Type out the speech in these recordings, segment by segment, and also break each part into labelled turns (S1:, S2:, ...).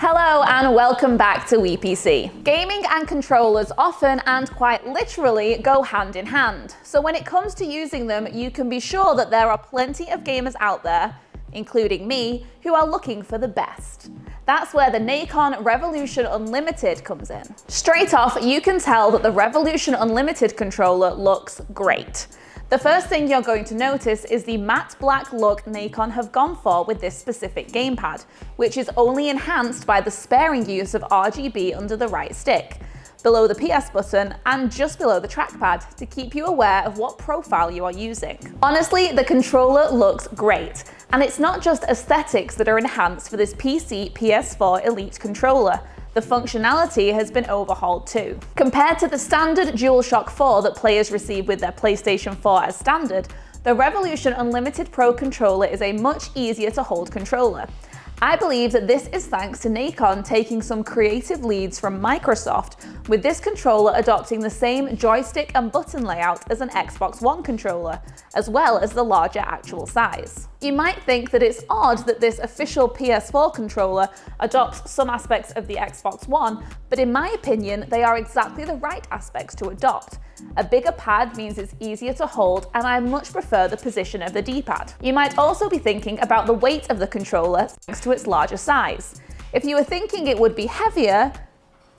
S1: Hello and welcome back to WePC. Gaming and controllers often and quite literally go hand in hand. So when it comes to using them, you can be sure that there are plenty of gamers out there, including me, who are looking for the best. That's where the NACON Revolution Unlimited comes in. Straight off, you can tell that the Revolution Unlimited controller looks great. The first thing you're going to notice is the matte black look NACON have gone for with this specific gamepad, which is only enhanced by the sparing use of RGB under the right stick, below the PS button and just below the trackpad to keep you aware of what profile you are using. Honestly, the controller looks great, and it's not just aesthetics that are enhanced for this PC PS4 Elite controller. The functionality has been overhauled too. Compared to the standard DualShock 4 that players receive with their PlayStation 4 as standard, the Revolution Unlimited Pro controller is a much easier to hold controller. I believe that this is thanks to NACON taking some creative leads from Microsoft, with this controller adopting the same joystick and button layout as an Xbox One controller, as well as the larger actual size. You might think that it's odd that this official PS4 controller adopts some aspects of the Xbox One, but in my opinion, they are exactly the right aspects to adopt. A bigger pad means it's easier to hold, and I much prefer the position of the D-pad. You might also be thinking about the weight of the controller thanks to its larger size. If you were thinking it would be heavier,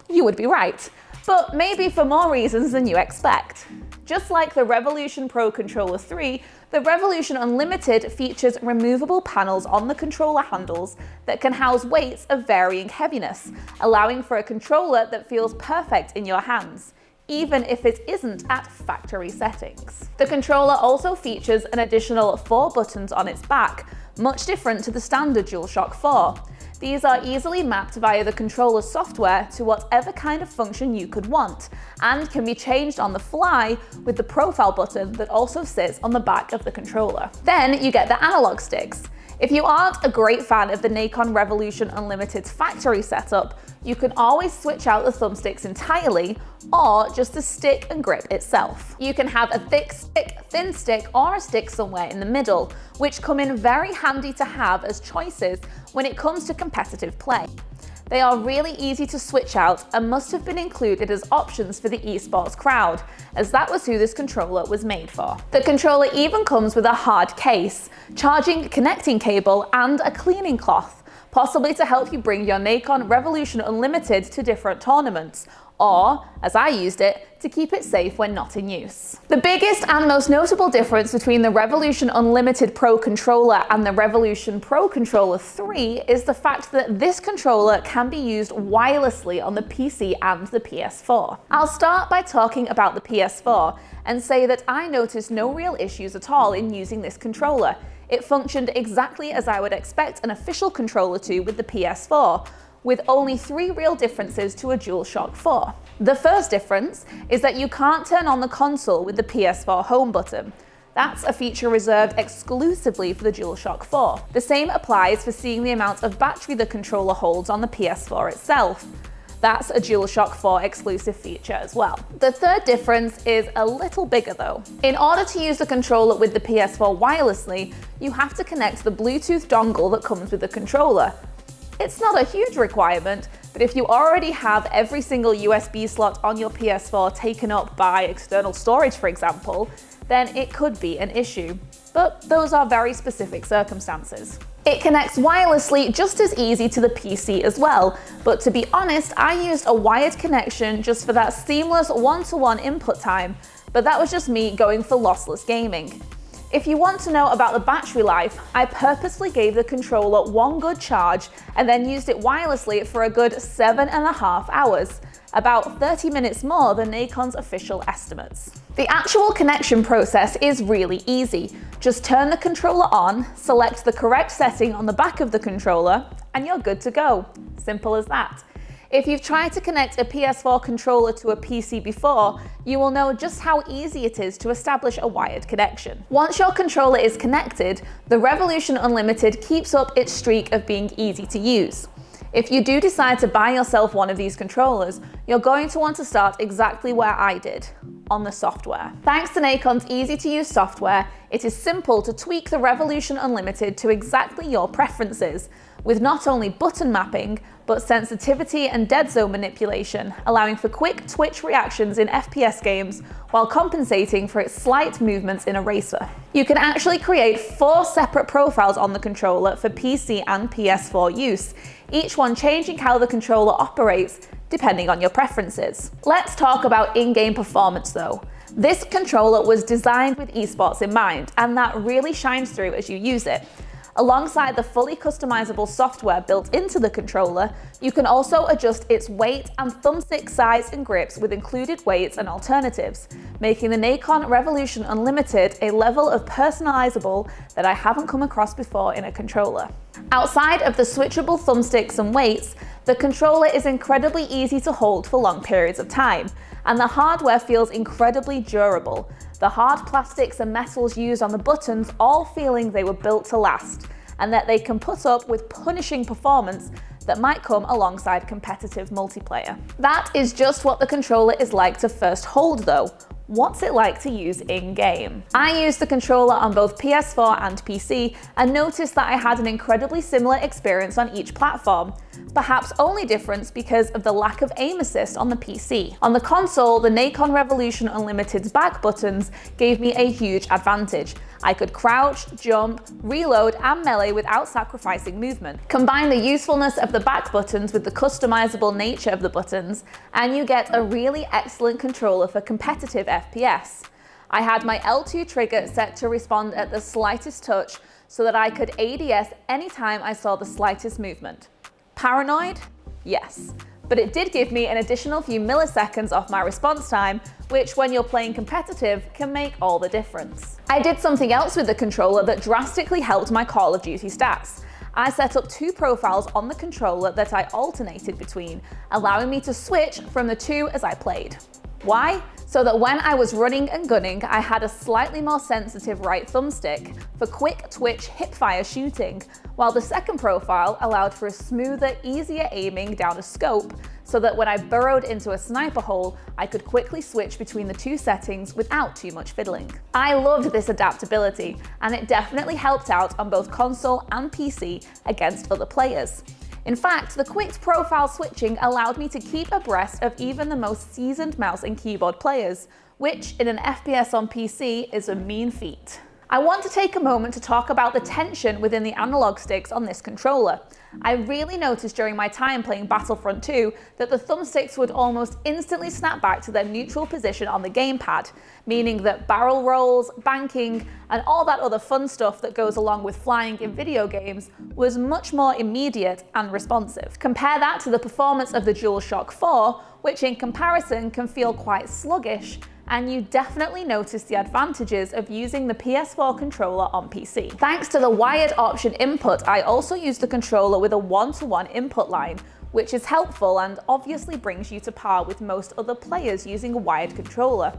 S1: you would be right, but maybe for more reasons than you expect. Just like the Revolution Pro Controller 3, the Revolution Unlimited features removable panels on the controller handles that can house weights of varying heaviness, allowing for a controller that feels perfect in your hands, even if it isn't at factory settings. The controller also features an additional 4 buttons on its back, much different to the standard DualShock 4. These are easily mapped via the controller software to whatever kind of function you could want, and can be changed on the fly with the profile button that also sits on the back of the controller. Then you get the analog sticks. If you aren't a great fan of the NACON Revolution Unlimited's factory setup, you can always switch out the thumbsticks entirely, or just the stick and grip itself. You can have a thick stick, thin stick, or a stick somewhere in the middle, which come in very handy to have as choices when it comes to competitive play. They are really easy to switch out and must have been included as options for the esports crowd, as that was who this controller was made for. The controller even comes with a hard case, charging connecting cable, and a cleaning cloth, possibly to help you bring your NACON Revolution Unlimited to different tournaments, or, as I used it, to keep it safe when not in use. The biggest and most notable difference between the Revolution Unlimited Pro controller and the Revolution Pro Controller 3 is the fact that this controller can be used wirelessly on the PC and the PS4. I'll start by talking about the PS4 and say that I noticed no real issues at all in using this controller. It functioned exactly as I would expect an official controller to with the PS4, with only 3 real differences to a DualShock 4. The first difference is that you can't turn on the console with the PS4 home button. That's a feature reserved exclusively for the DualShock 4. The same applies for seeing the amount of battery the controller holds on the PS4 itself. That's a DualShock 4 exclusive feature as well. The third difference is a little bigger though. In order to use the controller with the PS4 wirelessly, you have to connect the Bluetooth dongle that comes with the controller. It's not a huge requirement, but if you already have every single USB slot on your PS4 taken up by external storage, for example, then it could be an issue. But those are very specific circumstances. It connects wirelessly just as easy to the PC as well, but to be honest, I used a wired connection just for that seamless one-to-one input time, but that was just me going for lossless gaming. If you want to know about the battery life, I purposely gave the controller one good charge and then used it wirelessly for a good 7.5 hours, about 30 minutes more than NACON's official estimates. The actual connection process is really easy. Just turn the controller on, select the correct setting on the back of the controller, and you're good to go. Simple as that. If you've tried to connect a PS4 controller to a PC before, you will know just how easy it is to establish a wired connection. Once your controller is connected, the Revolution Unlimited keeps up its streak of being easy to use. If you do decide to buy yourself one of these controllers, you're going to want to start exactly where I did, on the software. Thanks to NACON's easy-to-use software, it is simple to tweak the Revolution Unlimited to exactly your preferences, with not only button mapping, but sensitivity and dead zone manipulation, allowing for quick twitch reactions in FPS games while compensating for its slight movements in a racer. You can actually create 4 separate profiles on the controller for PC and PS4 use, each one changing how the controller operates depending on your preferences. Let's talk about in-game performance though. This controller was designed with esports in mind, and that really shines through as you use it. Alongside the fully customizable software built into the controller, you can also adjust its weight and thumbstick size and grips with included weights and alternatives, making the NACON Revolution Unlimited a level of personalizable that I haven't come across before in a controller. Outside of the switchable thumbsticks and weights, the controller is incredibly easy to hold for long periods of time, and the hardware feels incredibly durable. The hard plastics and metals used on the buttons all feeling they were built to last, and that they can put up with punishing performance that might come alongside competitive multiplayer. That is just what the controller is like to first hold though. What's it like to use in-game? I used the controller on both PS4 and PC and noticed that I had an incredibly similar experience on each platform, perhaps only difference because of the lack of aim assist on the PC. On the console, the NACON Revolution Unlimited's back buttons gave me a huge advantage. I could crouch, jump, reload, and melee without sacrificing movement. Combine the usefulness of the back buttons with the customizable nature of the buttons, and you get a really excellent controller for competitive FPS. I had my L2 trigger set to respond at the slightest touch so that I could ADS anytime I saw the slightest movement. Paranoid? Yes. But it did give me an additional few milliseconds off my response time, which when you're playing competitive can make all the difference. I did something else with the controller that drastically helped my Call of Duty stats. I set up 2 profiles on the controller that I alternated between, allowing me to switch from the 2 as I played. Why? So that when I was running and gunning, I had a slightly more sensitive right thumbstick for quick twitch hipfire shooting, while the second profile allowed for a smoother, easier aiming down a scope, so that when I burrowed into a sniper hole, I could quickly switch between the 2 settings without too much fiddling. I loved this adaptability, and it definitely helped out on both console and PC against other players. In fact, the quick profile switching allowed me to keep abreast of even the most seasoned mouse and keyboard players, which in an FPS on PC is a mean feat. I want to take a moment to talk about the tension within the analog sticks on this controller. I really noticed during my time playing Battlefront 2 that the thumbsticks would almost instantly snap back to their neutral position on the gamepad, meaning that barrel rolls, banking, and all that other fun stuff that goes along with flying in video games was much more immediate and responsive. Compare that to the performance of the DualShock 4, which in comparison can feel quite sluggish, and you definitely notice the advantages of using the PS4 controller on PC. Thanks to the wired option input, I also use the controller with a 1-to-1 input line, which is helpful and obviously brings you to par with most other players using a wired controller.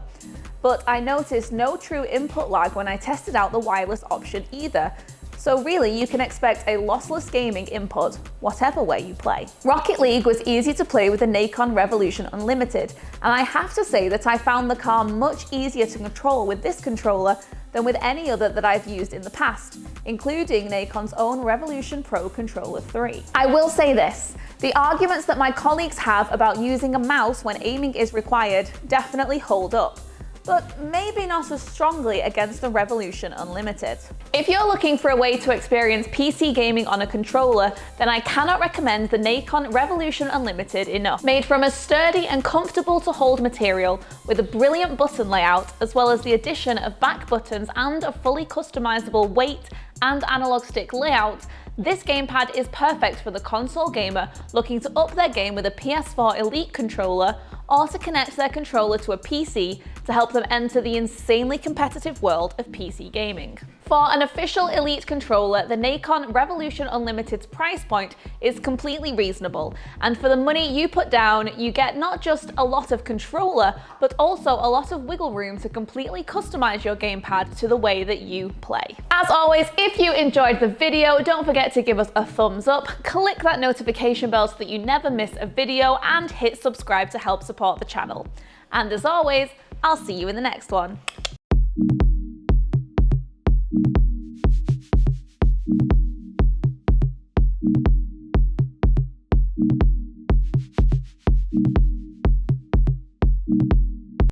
S1: But I noticed no true input lag when I tested out the wireless option either, so really you can expect a lossless gaming input, whatever way you play. Rocket League was easy to play with the NACON Revolution Unlimited, and I have to say that I found the car much easier to control with this controller than with any other that I've used in the past, including NACON's own Revolution Pro Controller 3. I will say this, the arguments that my colleagues have about using a mouse when aiming is required definitely hold up, but maybe not as strongly against the Revolution Unlimited. If you're looking for a way to experience PC gaming on a controller, then I cannot recommend the NACON Revolution Unlimited enough. Made from a sturdy and comfortable to hold material with a brilliant button layout, as well as the addition of back buttons and a fully customizable weight and analog stick layout, this gamepad is perfect for the console gamer looking to up their game with a PS4 Elite controller, or to connect their controller to a PC to help them enter the insanely competitive world of PC gaming. For an official Elite controller, the NACON Revolution Unlimited's price point is completely reasonable, and for the money you put down, you get not just a lot of controller, but also a lot of wiggle room to completely customize your gamepad to the way that you play. As always, if you enjoyed the video, don't forget to give us a thumbs up, click that notification bell so that you never miss a video, and hit subscribe to help support the channel. And as always, I'll see you in the next one.